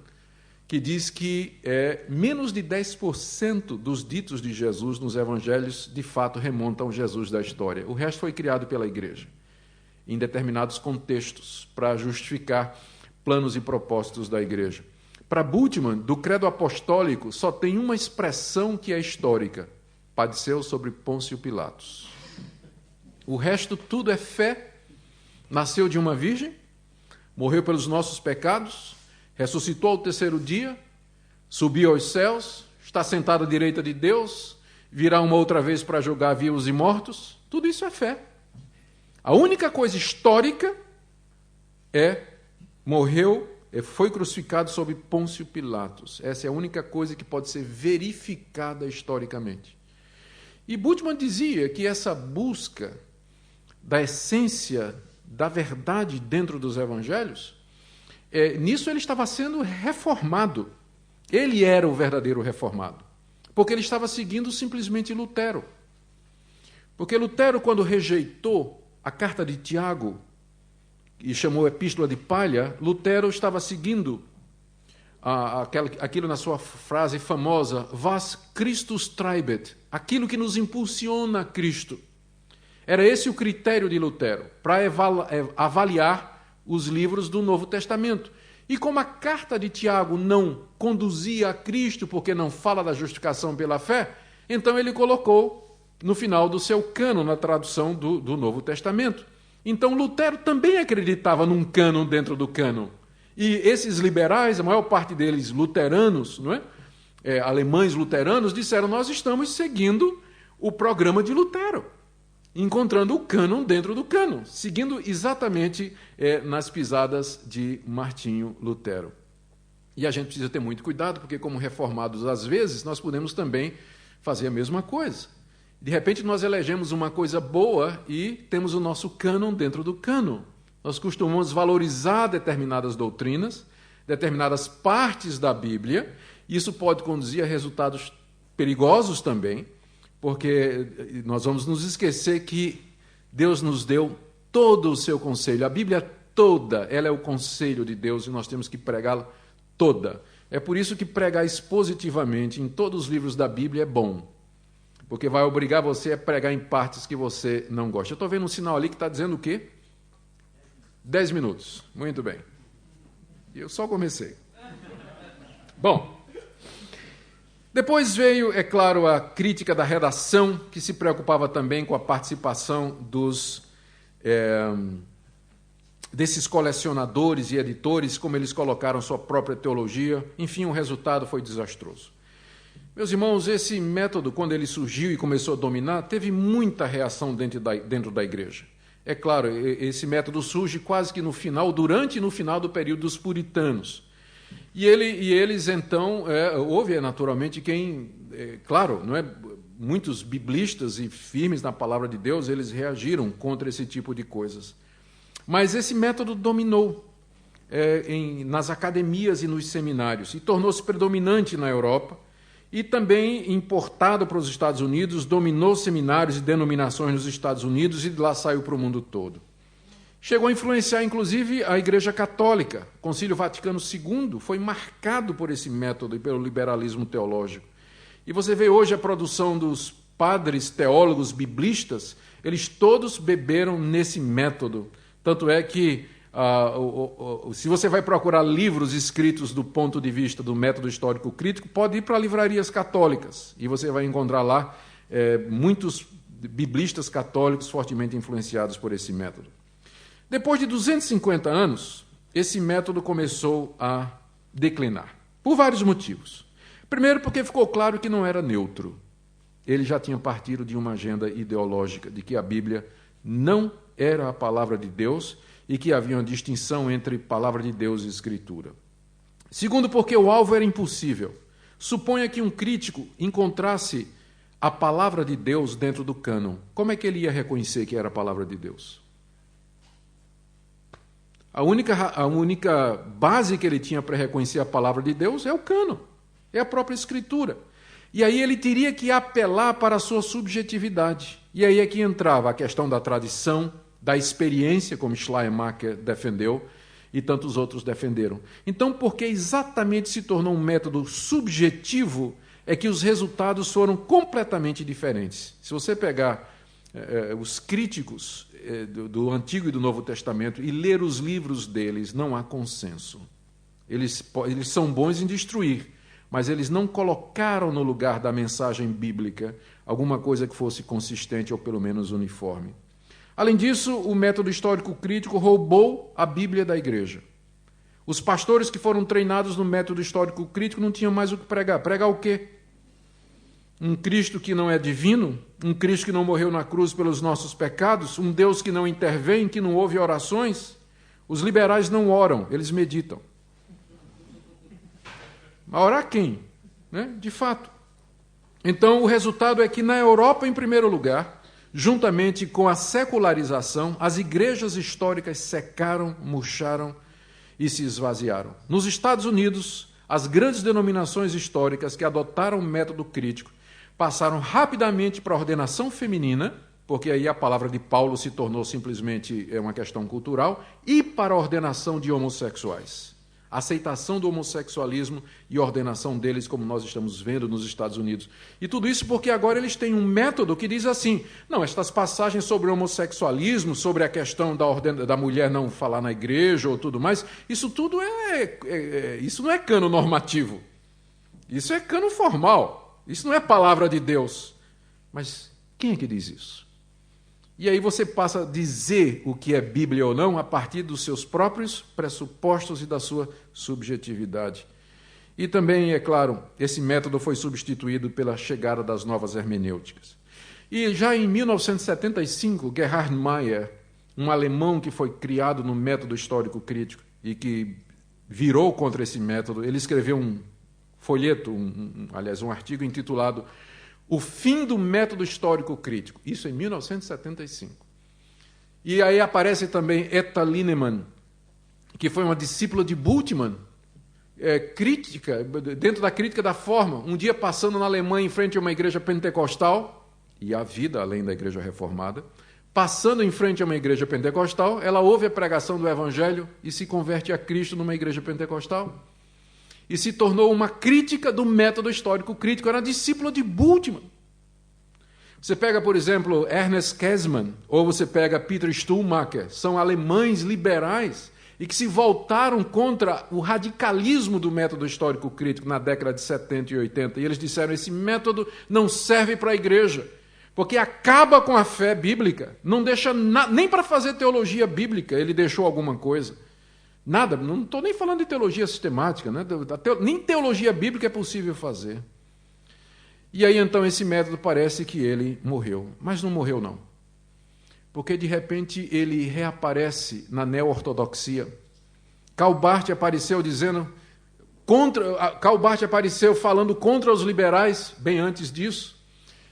que diz que menos de 10% dos ditos de Jesus nos evangelhos, de fato, remontam ao Jesus da história. O resto foi criado pela igreja, em determinados contextos, para justificar planos e propósitos da igreja. Para Bultmann, do credo apostólico, só tem uma expressão que é histórica: padeceu sobre Pôncio Pilatos. O resto tudo é fé, nasceu de uma virgem, morreu pelos nossos pecados, ressuscitou ao terceiro dia, subiu aos céus, está sentado à direita de Deus, virá uma outra vez para julgar vivos e mortos. Tudo isso é fé. A única coisa histórica morreu, foi crucificado sob Pôncio Pilatos. Essa é a única coisa que pode ser verificada historicamente. E Bultmann dizia que essa busca da essência da verdade dentro dos evangelhos, nisso ele estava sendo reformado. Ele era o verdadeiro reformado, porque ele estava seguindo simplesmente Lutero. Porque Lutero, quando rejeitou a carta de Tiago e chamou a epístola de palha, Lutero estava seguindo aquilo na sua frase famosa, was Christus treibet, aquilo que nos impulsiona a Cristo. Era esse o critério de Lutero, para avaliar os livros do Novo Testamento. E como a carta de Tiago não conduzia a Cristo, porque não fala da justificação pela fé, então ele colocou no final do seu cânon, na tradução do Novo Testamento. Então Lutero também acreditava num cânon dentro do cânon. E esses liberais, a maior parte deles luteranos, não é? Alemães luteranos, disseram, nós estamos seguindo o programa de Lutero, encontrando o cânon dentro do cânon, seguindo exatamente nas pisadas de Martinho Lutero. E a gente precisa ter muito cuidado, porque como reformados, às vezes, nós podemos também fazer a mesma coisa. De repente, nós elegemos uma coisa boa e temos o nosso cânon dentro do cânon. Nós costumamos valorizar determinadas doutrinas, determinadas partes da Bíblia. Isso pode conduzir a resultados perigosos também, porque nós vamos nos esquecer que Deus nos deu todo o seu conselho. A Bíblia toda, ela é o conselho de Deus e nós temos que pregá-la toda. É por isso que pregar expositivamente em todos os livros da Bíblia é bom, porque vai obrigar você a pregar em partes que você não gosta. Eu estou vendo um sinal ali que está dizendo o quê? 10 minutos. Muito bem. Eu só comecei. Bom, depois veio, é claro, a crítica da redação, que se preocupava também com a participação desses colecionadores e editores, como eles colocaram sua própria teologia. Enfim, o resultado foi desastroso. Meus irmãos, esse método, quando ele surgiu e começou a dominar, teve muita reação dentro da igreja. É claro, esse método surge quase que no final, durante e no final do período dos puritanos. E eles, então, houve naturalmente quem, claro, não é, muitos biblistas e firmes na palavra de Deus, eles reagiram contra esse tipo de coisas. Mas esse método dominou nas academias e nos seminários e tornou-se predominante na Europa e também importado para os Estados Unidos, dominou seminários e denominações nos Estados Unidos e de lá saiu para o mundo todo. Chegou a influenciar, inclusive, a Igreja Católica. O Concílio Vaticano II foi marcado por esse método e pelo liberalismo teológico. E você vê hoje a produção dos padres teólogos biblistas, eles todos beberam nesse método. Tanto é que, se você vai procurar livros escritos do ponto de vista do método histórico crítico, pode ir para livrarias católicas, e você vai encontrar lá muitos biblistas católicos fortemente influenciados por esse método. Depois de 250 anos, esse método começou a declinar, por vários motivos. Primeiro, porque ficou claro que não era neutro. Ele já tinha partido de uma agenda ideológica, de que a Bíblia não era a palavra de Deus e que havia uma distinção entre palavra de Deus e Escritura. Segundo, porque o alvo era impossível. Suponha que um crítico encontrasse a palavra de Deus dentro do cânon. Como é que ele ia reconhecer que era a palavra de Deus? A única base que ele tinha para reconhecer a palavra de Deus é o cânon, é a própria Escritura. E aí ele teria que apelar para a sua subjetividade. E aí é que entrava a questão da tradição, da experiência, como Schleiermacher defendeu, e tantos outros defenderam. Então, porque exatamente se tornou um método subjetivo, é que os resultados foram completamente diferentes. Se você pegar os críticos do Antigo e do Novo Testamento e ler os livros deles, não há consenso. Eles são bons em destruir, mas eles não colocaram no lugar da mensagem bíblica alguma coisa que fosse consistente ou pelo menos uniforme. Além disso, o método histórico crítico roubou a Bíblia da igreja. Os pastores que foram treinados no método histórico crítico não tinham mais o que pregar. Pregar o quê? Um Cristo que não é divino? Um Cristo que não morreu na cruz pelos nossos pecados? Um Deus que não intervém, que não ouve orações? Os liberais não oram, eles meditam. Mas orar quem? Né? De fato. Então, o resultado é que na Europa, em primeiro lugar, juntamente com a secularização, as igrejas históricas secaram, murcharam e se esvaziaram. Nos Estados Unidos, as grandes denominações históricas que adotaram o método crítico passaram rapidamente para a ordenação feminina, porque aí a palavra de Paulo se tornou simplesmente uma questão cultural, e para a ordenação de homossexuais. A aceitação do homossexualismo e ordenação deles, como nós estamos vendo nos Estados Unidos. E tudo isso porque agora eles têm um método que diz assim, não, estas passagens sobre o homossexualismo, sobre a questão da mulher não falar na igreja ou tudo mais, isso tudo isso não é cano normativo. Isso é cano formal. Isso não é palavra de Deus. Mas quem é que diz isso? E aí você passa a dizer o que é Bíblia ou não a partir dos seus próprios pressupostos e da sua subjetividade. E também, é claro, esse método foi substituído pela chegada das novas hermenêuticas. E já em 1975, Gerhard Meyer, um alemão que foi criado no método histórico crítico e que virou contra esse método, ele escreveu um folheto, aliás, um artigo intitulado O Fim do Método Histórico Crítico, isso em 1975. E aí aparece também Etta Linnemann, que foi uma discípula de Bultmann, crítica, dentro da crítica da forma, um dia passando na Alemanha em frente a uma igreja pentecostal, e a vida além da igreja reformada, passando em frente a uma igreja pentecostal, ela ouve a pregação do Evangelho e se converte a Cristo numa igreja pentecostal. E se tornou uma crítica do método histórico crítico. Era discípula de Bultmann. Você pega, por exemplo, Ernest Käsemann, ou você pega Peter Stuhlmacher, são alemães liberais e que se voltaram contra o radicalismo do método histórico crítico na década de 70 e 80. E eles disseram, esse método não serve para a igreja, porque acaba com a fé bíblica, não deixa nem para fazer teologia bíblica ele deixou alguma coisa. Nada, não estou nem falando de teologia sistemática, né? Nem teologia bíblica é possível fazer. E aí então esse método parece que ele morreu, mas não morreu não. Porque de repente ele reaparece na neo-ortodoxia. Karl Barth apareceu dizendo Karl Barth apareceu falando contra os liberais, bem antes disso,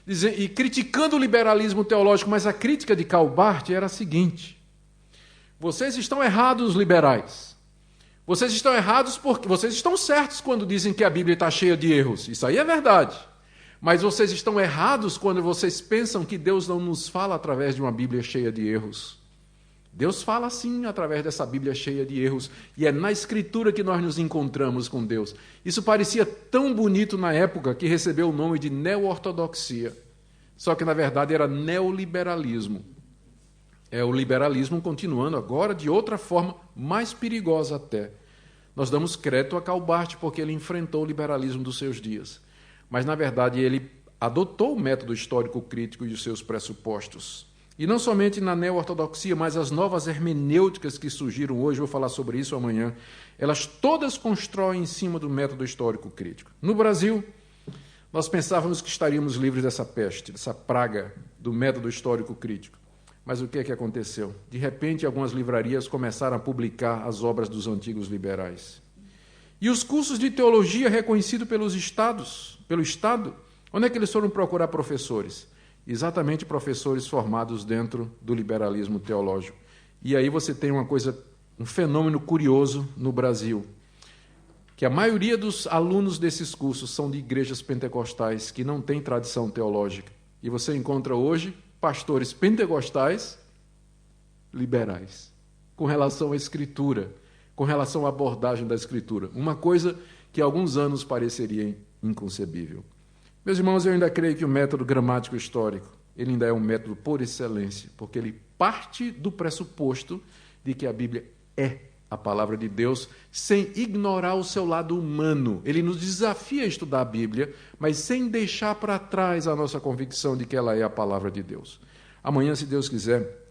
e criticando o liberalismo teológico, mas a crítica de Karl Barth era a seguinte: vocês estão errados, liberais. Vocês estão errados porque vocês estão certos quando dizem que a Bíblia está cheia de erros. Isso aí é verdade. Mas vocês estão errados quando vocês pensam que Deus não nos fala através de uma Bíblia cheia de erros. Deus fala sim através dessa Bíblia cheia de erros. E é na Escritura que nós nos encontramos com Deus. Isso parecia tão bonito na época que recebeu o nome de neo-ortodoxia. Só que, na verdade, era neoliberalismo. É o liberalismo continuando agora de outra forma, mais perigosa até. Nós damos crédito a Karl Barth porque ele enfrentou o liberalismo dos seus dias. Mas, na verdade, ele adotou o método histórico crítico e os seus pressupostos. E não somente na neo-ortodoxia, mas as novas hermenêuticas que surgiram hoje, vou falar sobre isso amanhã, elas todas constroem em cima do método histórico crítico. No Brasil, nós pensávamos que estaríamos livres dessa peste, dessa praga do método histórico crítico. Mas o que é que aconteceu? De repente, algumas livrarias começaram a publicar as obras dos antigos liberais. E os cursos de teologia reconhecidos pelo Estado, onde é que eles foram procurar professores? Exatamente professores formados dentro do liberalismo teológico. E aí você tem um fenômeno curioso no Brasil, que a maioria dos alunos desses cursos são de igrejas pentecostais que não têm tradição teológica. E você encontra hoje pastores pentecostais liberais, com relação à Escritura, com relação à abordagem da Escritura. Uma coisa que há alguns anos pareceria inconcebível. Meus irmãos, eu ainda creio que o método gramático histórico, ele ainda é um método por excelência, porque ele parte do pressuposto de que a Bíblia é a palavra de Deus, sem ignorar o seu lado humano. Ele nos desafia a estudar a Bíblia, mas sem deixar para trás a nossa convicção de que ela é a palavra de Deus. Amanhã, se Deus quiser,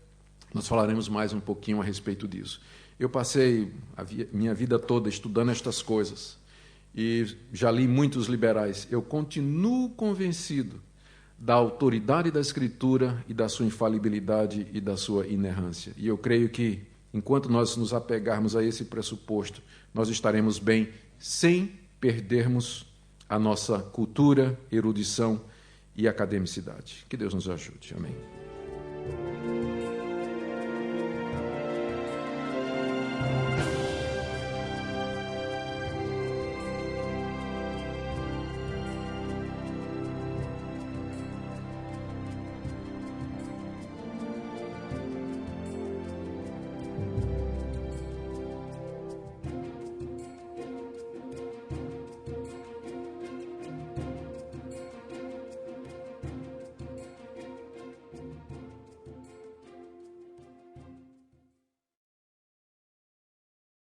nós falaremos mais um pouquinho a respeito disso. Eu passei a minha vida toda estudando estas coisas e já li muitos liberais. Eu continuo convencido da autoridade da Escritura e da sua infalibilidade e da sua inerrância. E eu creio que, enquanto nós nos apegarmos a esse pressuposto, nós estaremos bem sem perdermos a nossa cultura, erudição e academicidade. Que Deus nos ajude. Amém.